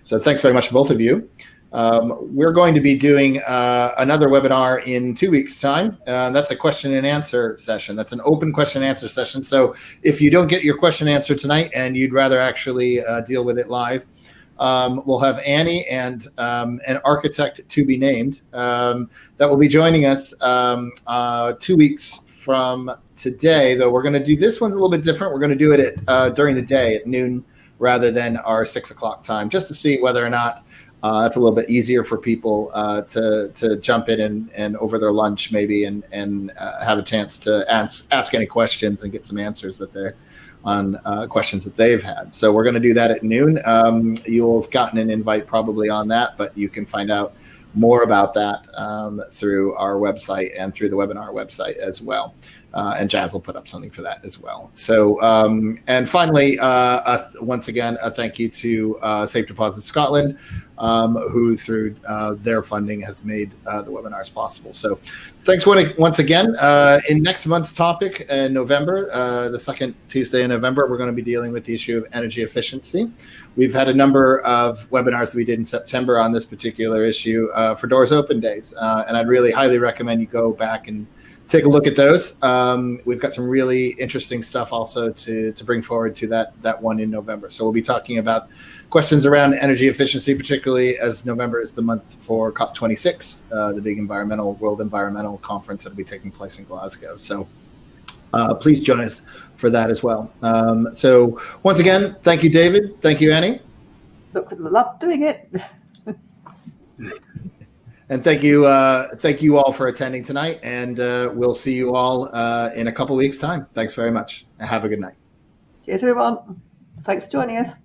So thanks very much to both of you. We're going to be doing another webinar in 2 weeks' time. That's a question and answer session. That's an open question and answer session. So if you don't get your question answered tonight and you'd rather actually deal with it live, we'll have Annie and an architect to be named that will be joining us 2 weeks from today, though we're going to do this one's a little bit different. We're going to do it during the day at noon rather than our 6 o'clock time, just to see whether or not it's a little bit easier for people to jump in and over their lunch maybe and have a chance to ask any questions and get some answers that they're on questions that they've had. So we're going to do that at noon. You'll have gotten an invite probably on that, but you can find out more about that through our website and through the webinar website as well. And Jazz will put up something for that as well. So, and finally, once again, a thank you to Safe Deposit Scotland, who through their funding has made the webinars possible. So thanks once again. In next month's topic in November, the second Tuesday in November, we're going to be dealing with the issue of energy efficiency. We've had a number of webinars that we did in September on this particular issue for Doors Open Days. And I'd really highly recommend you go back and take a look at those. We've got some really interesting stuff also to bring forward to that one in November. So we'll be talking about questions around energy efficiency, particularly as November is the month for COP26, the big World Environmental Conference that will be taking place in Glasgow. So please join us for that as well. So once again, thank you, David. Thank you, Annie. Love doing it. And thank you all for attending tonight. And we'll see you all in a couple weeks' time. Thanks very much. Have a good night. Cheers, everyone. Thanks for joining us.